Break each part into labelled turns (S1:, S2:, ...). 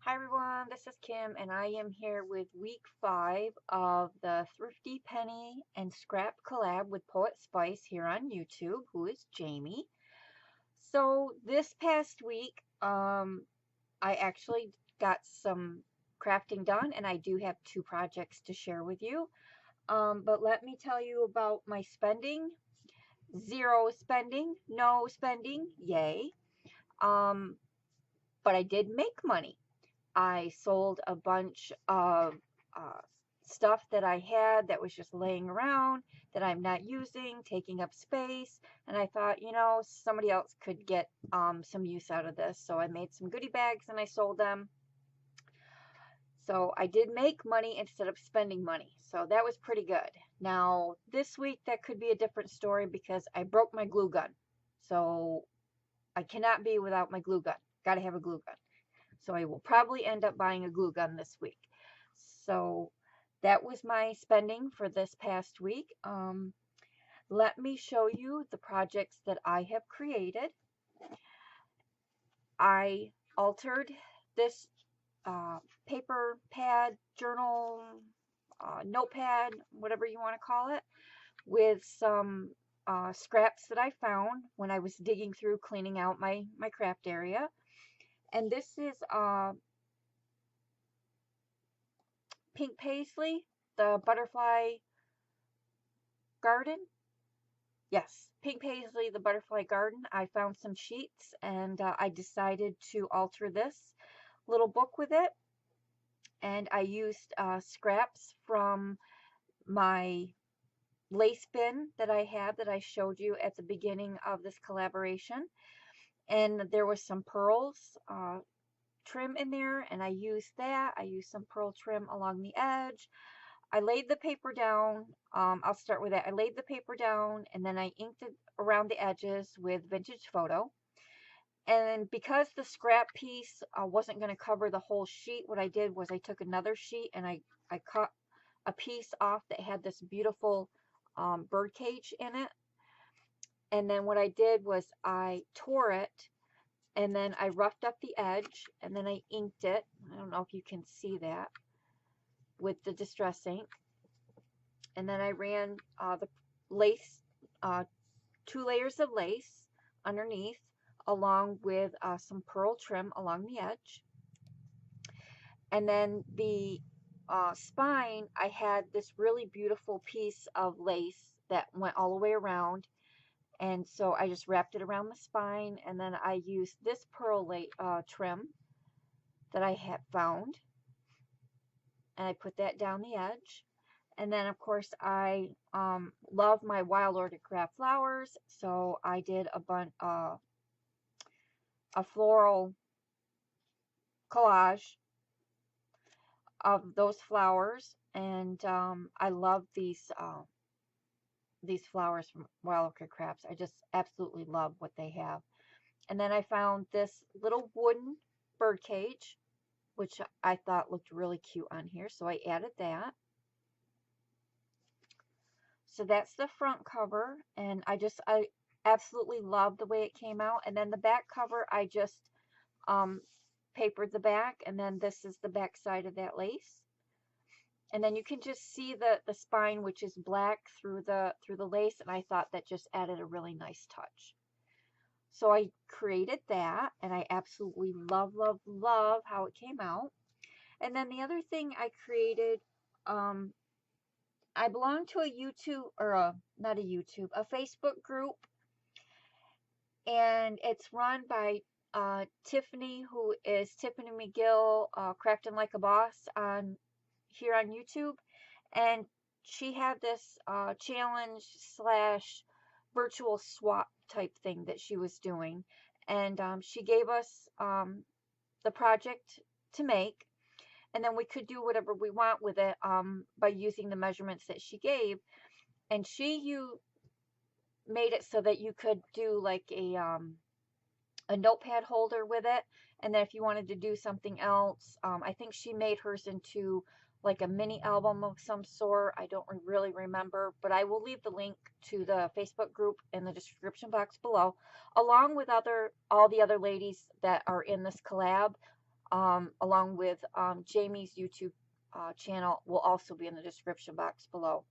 S1: Hi everyone, this is Kim and I am here with week 5 of the Thrifty Penny and Scrap collab with Poetspice here on YouTube, who is Jamie. So this past week, I actually got some crafting done and I do have 2 projects to share with you. But let me tell you about my spending. Zero spending, no spending, yay. Um, but I did make money. I sold a bunch of uh, stuff that I had that was just laying around that I'm not using, taking up space. And I thought, somebody else could get some use out of this. So I made some goodie bags and I sold them. So I did make money instead of spending money. So that was pretty good. Now, this week, that could be a different story because I broke my glue gun. So I cannot be without my glue gun. Got to have a glue gun. So I will probably end up buying a glue gun this week. So that was my spending for this past week. Let me show you the projects that I have created. I altered this paper pad, journal, notepad, whatever you want to call it, with some scraps that I found when I was digging through cleaning out my craft area. And this is pink paisley, the butterfly garden. Yes, pink paisley, the butterfly garden. I found some sheets and I decided to alter this little book with it. And I used scraps from my lace bin that I had that I showed you at the beginning of this collaboration. And there was some pearls trim in there, and I used that. I used some pearl trim along the edge. I laid the paper down. I'll start with that. I laid the paper down and then I inked it around the edges with vintage photo. And because the scrap piece wasn't going to cover the whole sheet, what I did was I took another sheet and I cut a piece off that had this beautiful bird cage in it. And then what I did was I tore it and then I roughed up the edge and then I inked it. I don't know if you can see that with the distress ink. And then I ran the lace, 2 layers of lace underneath, along with some pearl trim along the edge. And then the spine, I had this really beautiful piece of lace that went all the way around. And so I just wrapped it around the spine, and then I used this pearl trim that I had found, and I put that down the edge. And then, of course, I love my wild orchid craft flowers, so I did a floral collage of those flowers, and I love these flowers from wild orchid crafts. I just absolutely love what they have. And then I found this little wooden bird cage, which I thought looked really cute on here, so I added that. So that's the front cover, and I absolutely love the way it came out. And then the back cover, I just papered the back, and then this is the back side of that lace. And then you can just see the spine, which is black through the lace, and I thought that just added a really nice touch. So I created that, and I absolutely love, love, love how it came out. And then the other thing I created, I belong to a YouTube, or not a YouTube, a Facebook group, and it's run by Tiffany, who is Tiffany McGill, Crafting Like a Boss here on YouTube. And she had this challenge slash virtual swap type thing that she was doing. And she gave us the project to make, and then we could do whatever we want with it by using the measurements that she gave. And you made it so that you could do like a notepad holder with it, and then if you wanted to do something else, I think she made hers into like a mini album of some sort. I don't really remember, but I will leave the link to the Facebook group in the description box below, along with all the other ladies that are in this collab. along with Jamie's YouTube channel will also be in the description box below.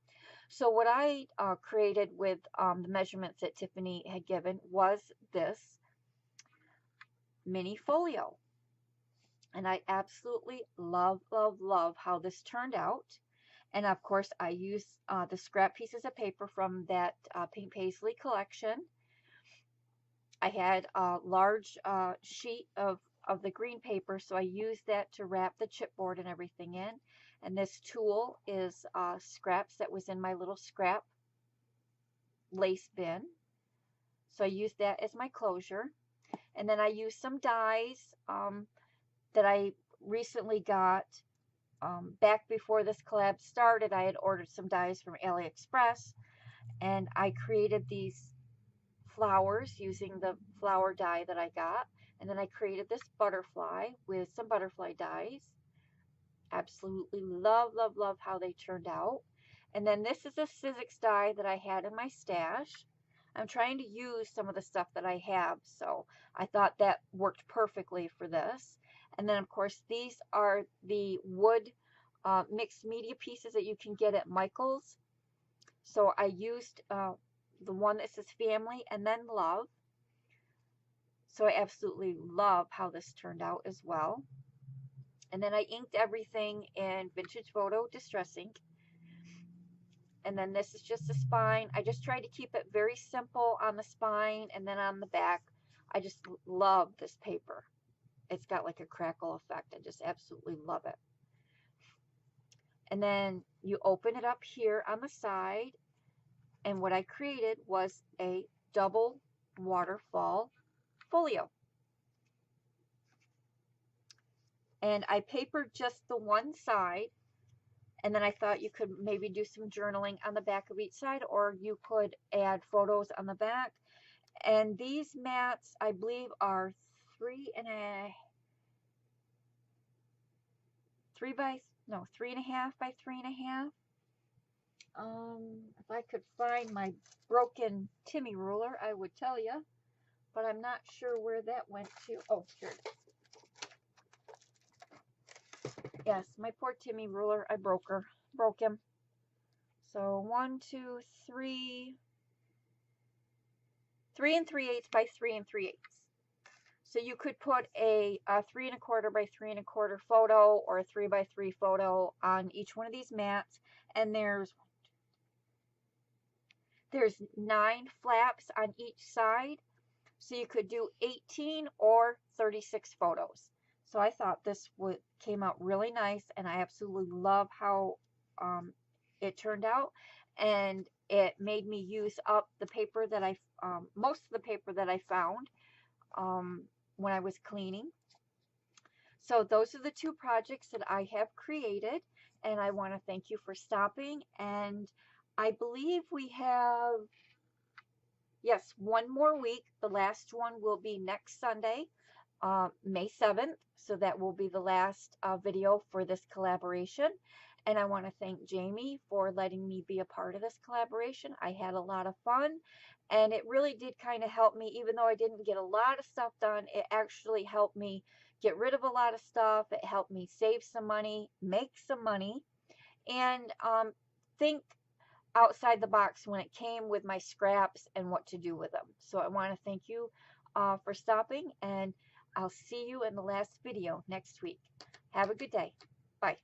S1: So what I created with the measurements that Tiffany had given was this mini folio. And I absolutely love, love, love how this turned out. And of course, I used the scrap pieces of paper from that Pink Paisley collection. I had a large sheet of the green paper, so I used that to wrap the chipboard and everything in. And this tool is scraps that was in my little scrap lace bin. So I used that as my closure. And then I used some dies that I recently got. Back before this collab started, I had ordered some dies from AliExpress, and I created these flowers using the flower die that I got. And then I created this butterfly with some butterfly dies. Absolutely love, love, love how they turned out. And then this is a Sizzix die that I had in my stash. I'm trying to use some of the stuff that I have, so I thought that worked perfectly for this. And then, of course, these are the wood mixed media pieces that you can get at Michael's. So I used the one that says family and then love. So I absolutely love how this turned out as well. And then I inked everything in Vintage Photo Distress ink. And then this is just the spine. I just tried to keep it very simple on the spine, and then on the back. I just love this paper. It's got like a crackle effect. I just absolutely love it. And then you open it up here on the side, and what I created was a double waterfall folio. And I papered just the one side, and then I thought you could maybe do some journaling on the back of each side, or you could add photos on the back. And these mats, I believe, are 3.5 by 3.5. If I could find my broken Timmy ruler, I would tell you, but I'm not sure where that went to. Oh, here it is. Yes, my poor Timmy ruler, I broke him. So 1, 2, 3, 3 3/8 by 3 3/8. So you could put a 3 1/4 by 3 1/4 photo or a 3 by 3 photo on each one of these mats. And there's 9 flaps on each side. So you could do 18 or 36 photos. So I thought this came out really nice, and I absolutely love how it turned out. And it made me use up the paper that most of the paper that I found when I was cleaning. So those are the 2 projects that I have created, and I want to thank you for stopping. And I believe we have, yes, one more week. The last one will be next Sunday, May 7th. So that will be the last video for this collaboration. And I want to thank Jamie for letting me be a part of this collaboration. I had a lot of fun, and it really did kind of help me. Even though I didn't get a lot of stuff done, it actually helped me get rid of a lot of stuff. It helped me save some money, make some money, and think outside the box when it came with my scraps and what to do with them. So I want to thank you for stopping, and I'll see you in the last video next week. Have a good day. Bye.